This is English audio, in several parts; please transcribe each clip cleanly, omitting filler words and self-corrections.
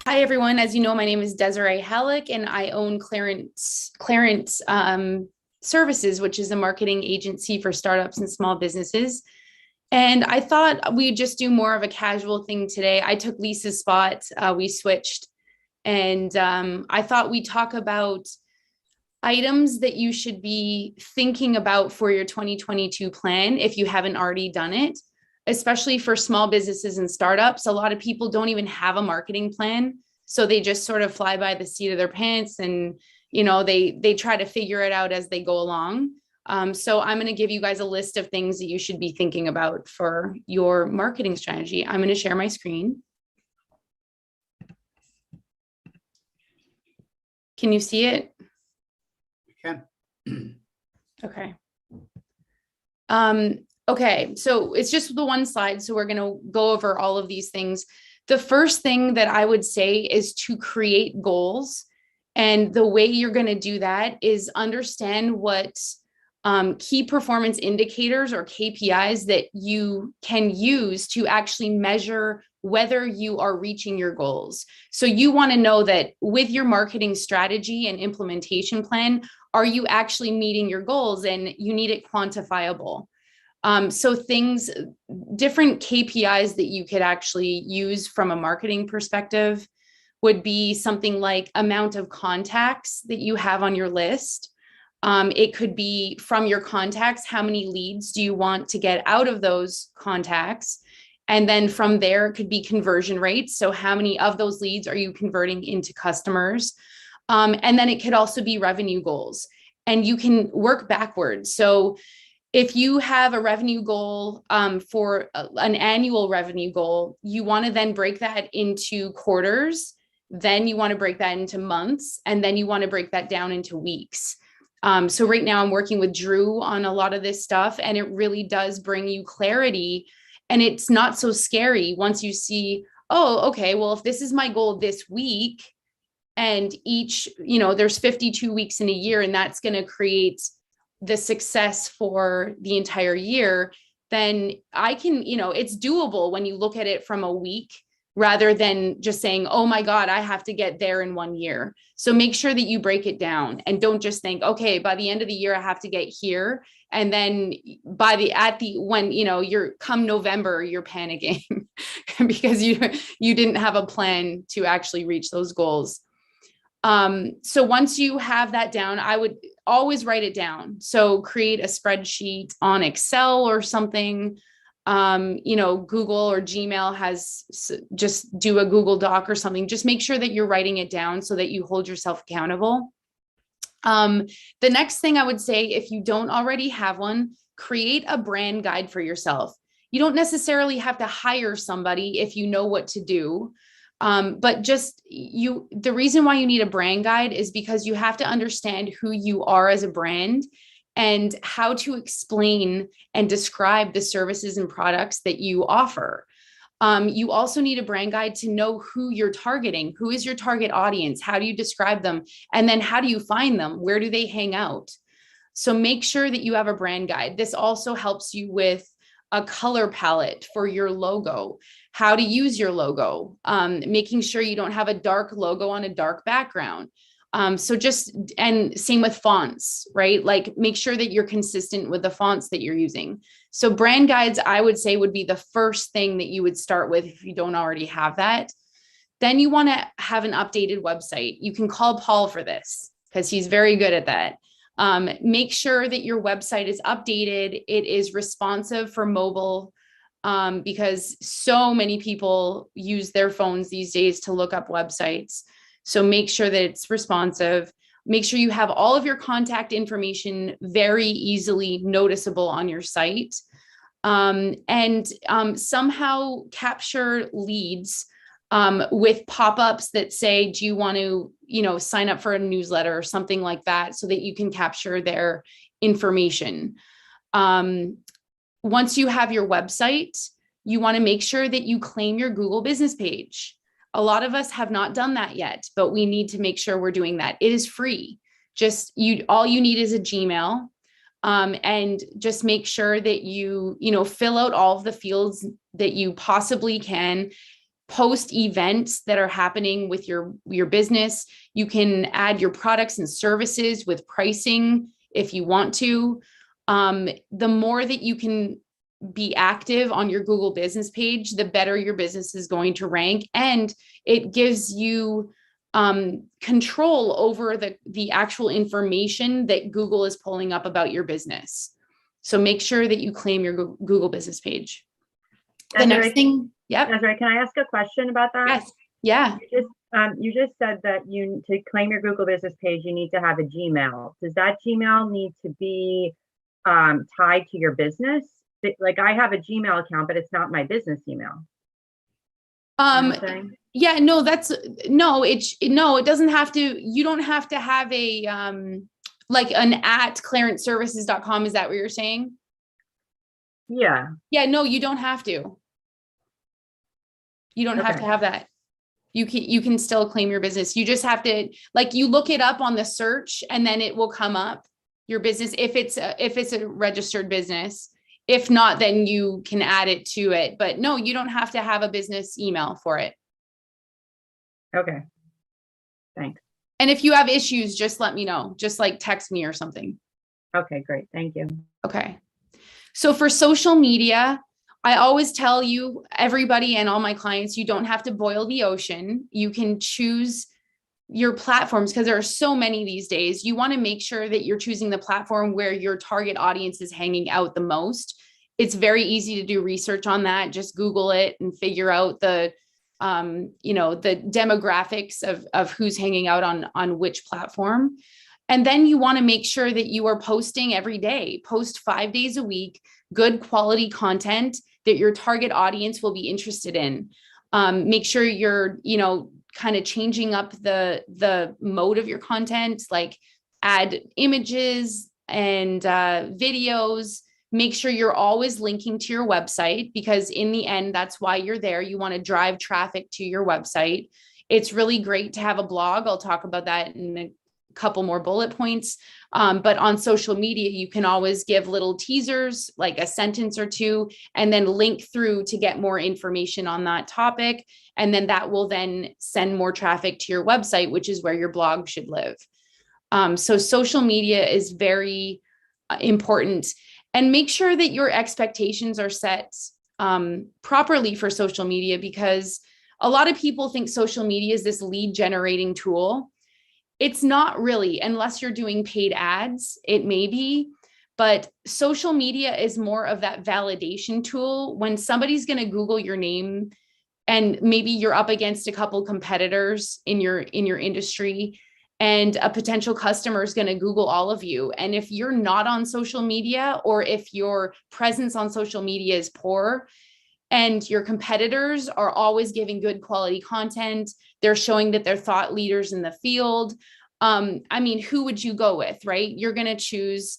Hi, everyone. As you know, my name is Desirae Haluk, and I own Clairant Services, which is a marketing agency for startups and small businesses. And I thought we'd just do more of a casual thing today. I took Lisa's spot. We switched. And I thought we'd talk about items that you should be thinking about for your 2022 plan if you haven't already done it, especially for small businesses and startups. A lot of people don't even have a marketing plan. So they just sort of fly by the seat of their pants and, they try to figure it out as they go along. So I'm going to give you guys a list of things that you should be thinking about for your marketing strategy. I'm going to share my screen. Can you see it? We can. Okay. Okay, so it's just the one slide. So we're going to go over all of these things. The first thing that I would say is to create goals. And the way you're going to do that is understand what key performance indicators or KPIs that you can use to actually measure whether you are reaching your goals. So you want to know that with your marketing strategy and implementation plan, are you actually meeting your goals? And you need it quantifiable. So different KPIs that you could actually use from a marketing perspective would be something like amount of contacts that you have on your list. It could be from your contacts, how many leads do you want to get out of those contacts? And then from there, it could be conversion rates. So how many of those leads are you converting into customers? And then it could also be revenue goals. And you can work backwards. So if you have a revenue goal for an annual revenue goal, you want to then break that into quarters. Then you want to break that into months, and then you want to break that down into weeks. So right now I'm working with Drew on a lot of this stuff, and it really does bring you clarity. And it's not so scary once you see, oh, okay, well, if this is my goal this week, and there's 52 weeks in a year, and that's going to create the success for the entire year, then I can, it's doable when you look at it from a week rather than just saying, oh my God, I have to get there in 1 year. So make sure that you break it down and don't just think, okay, by the end of the year, I have to get here. And then when you're come November, you're panicking because you didn't have a plan to actually reach those goals. So once you have that down, I would always write it down. So create a spreadsheet on Excel or something. Google or Gmail just do a Google Doc or something. Just make sure that you're writing it down so that you hold yourself accountable. The next thing I would say, if you don't already have one, create a brand guide for yourself. You don't necessarily have to hire somebody if you know what to do. But the reason why you need a brand guide is because you have to understand who you are as a brand and how to explain and describe the services and products that you offer. You also need a brand guide to know who you're targeting. Who is your target audience? How do you describe them? And then how do you find them? Where do they hang out? So make sure that you have a brand guide. This also helps you with a color palette for your logo, how to use your logo, making sure you don't have a dark logo on a dark background. And same with fonts, right? Like make sure that you're consistent with the fonts that you're using. So brand guides, I would say, would be the first thing that you would start with if you don't already have that. Then you want to have an updated website. You can call Paul for this because he's very good at that. Make sure that your website is updated. It is responsive for mobile because so many people use their phones these days to look up websites. So make sure that it's responsive. Make sure you have all of your contact information very easily noticeable on your site. And somehow capture leads with pop-ups that say, do you want to, sign up for a newsletter or something like that so that you can capture their information. Once you have your website, you want to make sure that you claim your Google business page. A lot of us have not done that yet, but we need to make sure we're doing that. It is free. All you need is a Gmail. And just make sure that you fill out all of the fields that you possibly can. post events that are happening with your business. You can add your products and services with pricing if you want to. The more that you can be active on your Google business page, the better your business is going to rank. And it gives you control over the actual information that Google is pulling up about your business. So make sure that you claim your Google business page. The next thing, yep. Desirae, can I ask a question about that? Yes. Yeah. You just said that to claim your Google business page, you need to have a Gmail. Does that Gmail need to be tied to your business? Like I have a Gmail account, but it's not my business email. Yeah, no, it doesn't have to, you don't have to have a, like an @clairantservices.com. Is that what you're saying? Yeah. Yeah, no, you don't have to. You don't have to have that. You can still claim your business. You just have to, like, you look it up on the search and then it will come up your business if it's a registered business. If not, then you can add it to it. But no, you don't have to have a business email for it. Okay. Thanks. And if you have issues, just let me know. Just like text me or something. Okay, great. Thank you. Okay. So for social media, I always tell you, everybody and all my clients, you don't have to boil the ocean. You can choose your platforms because there are so many these days. You want to make sure that you're choosing the platform where your target audience is hanging out the most. It's very easy to do research on that. Just Google it and figure out the demographics of who's hanging out on which platform. And then you want to make sure that you are posting every day, post 5 days a week, good quality content that your target audience will be interested in. Make sure you're, kind of changing up the mode of your content, like add images and videos. Make sure you're always linking to your website, because in the end, that's why you're there. You want to drive traffic to your website. It's really great to have a blog. I'll talk about that in a couple more bullet points. But on social media, you can always give little teasers, like a sentence or two, and then link through to get more information on that topic. And then that will then send more traffic to your website, which is where your blog should live. So social media is very important. And make sure that your expectations are set properly for social media, because a lot of people think social media is this lead generating tool. It's not really, unless you're doing paid ads, it may be, but social media is more of that validation tool. When somebody's going to Google your name and maybe you're up against a couple competitors in your industry, and a potential customer is going to Google all of you. And if you're not on social media, or if your presence on social media is poor, and your competitors are always giving good quality content, they're showing that they're thought leaders in the field. Who would you go with, right? You're going to choose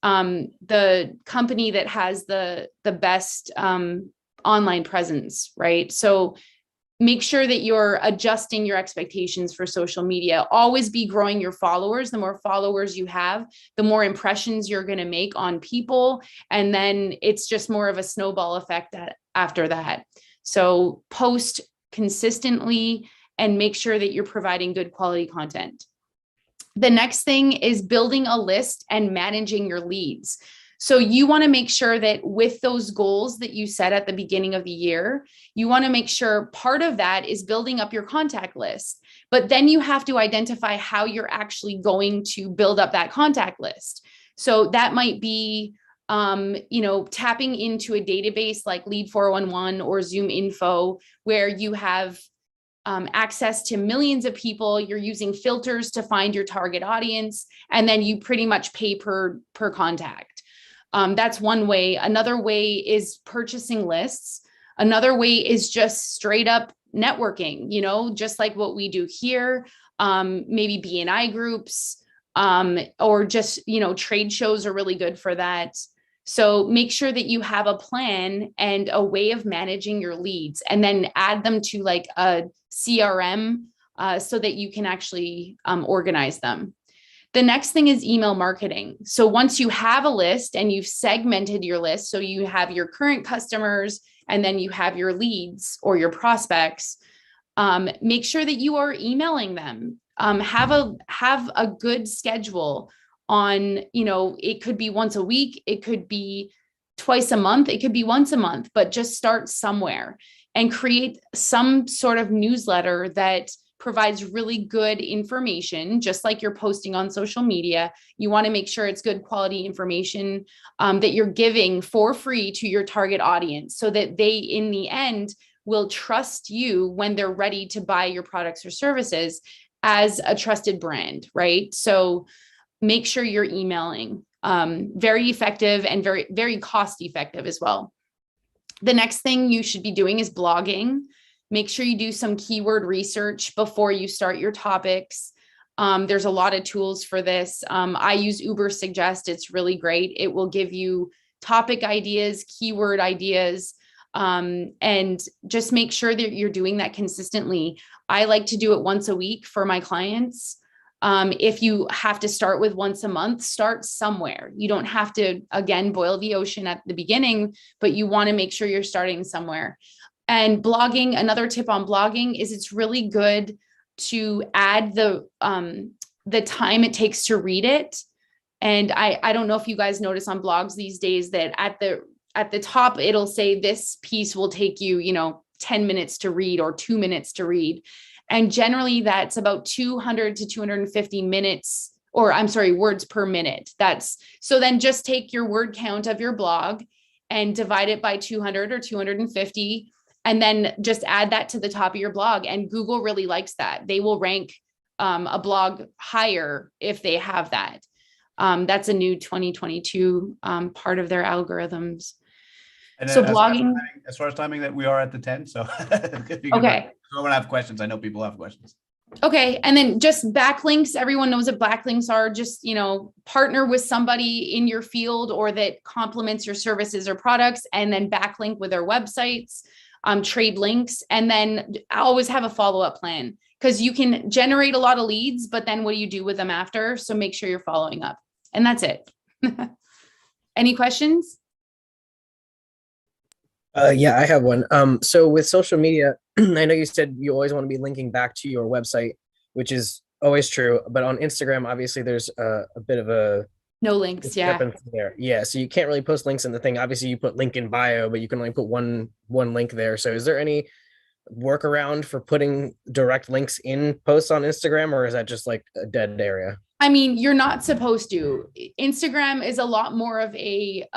the company that has the best online presence, right? So make sure that you're adjusting your expectations for social media. Always be growing your followers. The more followers you have, the more impressions you're going to make on people. And then it's just more of a snowball effect after that. So post consistently and make sure that you're providing good quality content. The next thing is building a list and managing your leads. So you want to make sure that with those goals that you set at the beginning of the year, you want to make sure part of that is building up your contact list. But then you have to identify how you're actually going to build up that contact list. So that might be, tapping into a database like Lead 411 or Zoom Info, where you have access to millions of people. You're using filters to find your target audience, and then you pretty much pay per contact. That's one way. Another way is purchasing lists. Another way is just straight up networking, just like what we do here. Maybe BNI groups, or just, trade shows are really good for that. So make sure that you have a plan and a way of managing your leads, and then add them to like a CRM so that you can actually organize them. The next thing is email marketing. So once you have a list and you've segmented your list, so you have your current customers and then you have your leads or your prospects, make sure that you are emailing them. Have a good schedule on, it could be once a week, it could be twice a month, it could be once a month, but just start somewhere and create some sort of newsletter that provides really good information, just like you're posting on social media. You want to make sure it's good quality information that you're giving for free to your target audience so that they, in the end, will trust you when they're ready to buy your products or services as a trusted brand, right? So make sure you're emailing. Very effective and very, very cost effective as well. The next thing you should be doing is blogging. Make sure you do some keyword research before you start your topics. There's a lot of tools for this. I use Uber Suggest. It's really great. It will give you topic ideas, keyword ideas, and just make sure that you're doing that consistently. I like to do it once a week for my clients. If you have to start with once a month, start somewhere. You don't have to, again, boil the ocean at the beginning, but you want to make sure you're starting somewhere. And blogging, another tip on blogging is it's really good to add the time it takes to read it. And I don't know if you guys notice on blogs these days that at the top, it'll say this piece will take you, 10 minutes to read or 2 minutes to read. And generally that's about 200 to 250 minutes, or I'm sorry, words per minute. So then just take your word count of your blog and divide it by 200 or 250. And then just add that to the top of your blog. And Google really likes that. They will rank a blog higher if they have that. That's a new 2022 part of their algorithms. And so blogging. As far as timing, that we are at the 10. So okay. If you want to have questions, I know people have questions. Okay. And then just backlinks. Everyone knows what backlinks are. Just, partner with somebody in your field or that complements your services or products, and then backlink with their websites. Trade links, and then always have a follow-up plan, because you can generate a lot of leads, but then what do you do with them after? So make sure you're following up, and that's it. Any questions? Yeah, I have one. So with social media, I know you said you always want to be linking back to your website, which is always true. But on Instagram, obviously, there's a bit of a no links. Yeah. There. Yeah. So you can't really post links in the thing. Obviously, you put link in bio, but you can only put one link there. So is there any workaround for putting direct links in posts on Instagram, or is that just like a dead area? I mean, you're not supposed to. Instagram is a lot more of a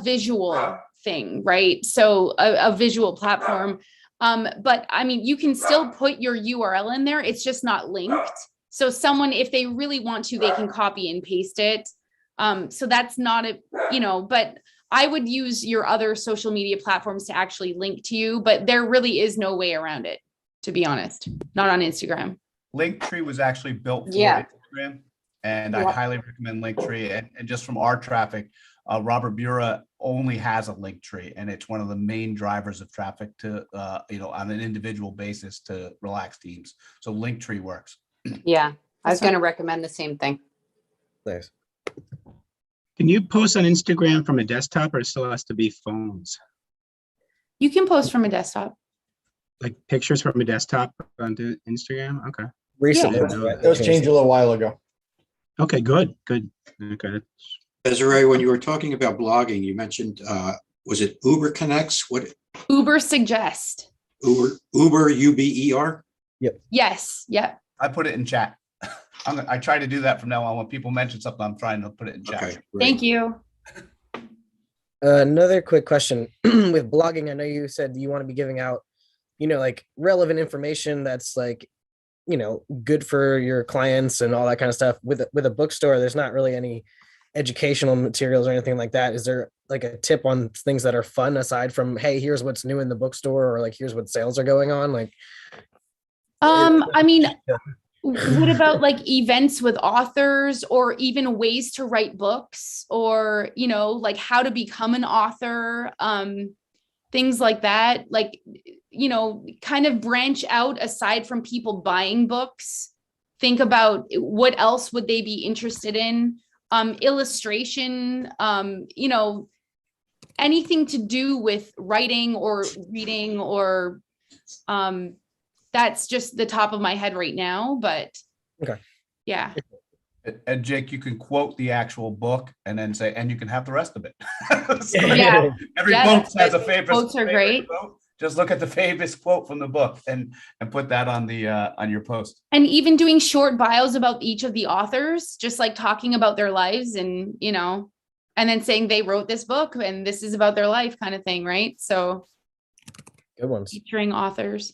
visual thing, right? So a visual platform. But I mean, you can still put your URL in there. It's just not linked. So someone, if they really want to, they can copy and paste it. So that's not but I would use your other social media platforms to actually link to you, but there really is no way around it, to be honest, not on Instagram. Linktree was actually built for Instagram, and I highly recommend Linktree. And just from our traffic, Robert Bura only has a Linktree, and it's one of the main drivers of traffic to, on an individual basis to Relax Teams. So Linktree works. Yeah, I was going to recommend the same thing. Nice. Can you post on Instagram from a desktop, or it still has to be phones? You can post from a desktop. Like pictures from a desktop onto Instagram? Okay. Recently, It was changed a little while ago. Okay, good. Okay. Desirae, when you were talking about blogging, you mentioned, was it Uber Connects? What? Uber Suggest. Uber, UBER? Yep. Yes. Yep. I put it in chat. I try to do that from now on. When people mention something, I'm trying to put it in chat. Okay, Thank you. Another quick question with blogging. I know you said you want to be giving out, like relevant information that's like, good for your clients and all that kind of stuff. With a bookstore, there's not really any educational materials or anything like that. Is there like a tip on things that are fun aside from, hey, here's what's new in the bookstore, or like, here's what sales are going on? Like, I mean, what about like events with authors, or even ways to write books, or, like how to become an author, things like that, like, kind of branch out aside from people buying books. think about what else would they be interested in, illustration, you know, anything to do with writing or reading, or that's just the top of my head right now, but Okay. yeah. And Jake, you can quote the actual book and then say, and you can have the rest of it. So Yeah. every Yeah, book has a favorite. quotes are great. Quote. Just look at the famous quote from the book and put that on the on your post. And even doing short bios about each of the authors, just like talking about their lives, and, you know, and then saying they wrote this book and this is about their life, kind of thing, right? So Good ones. featuring authors.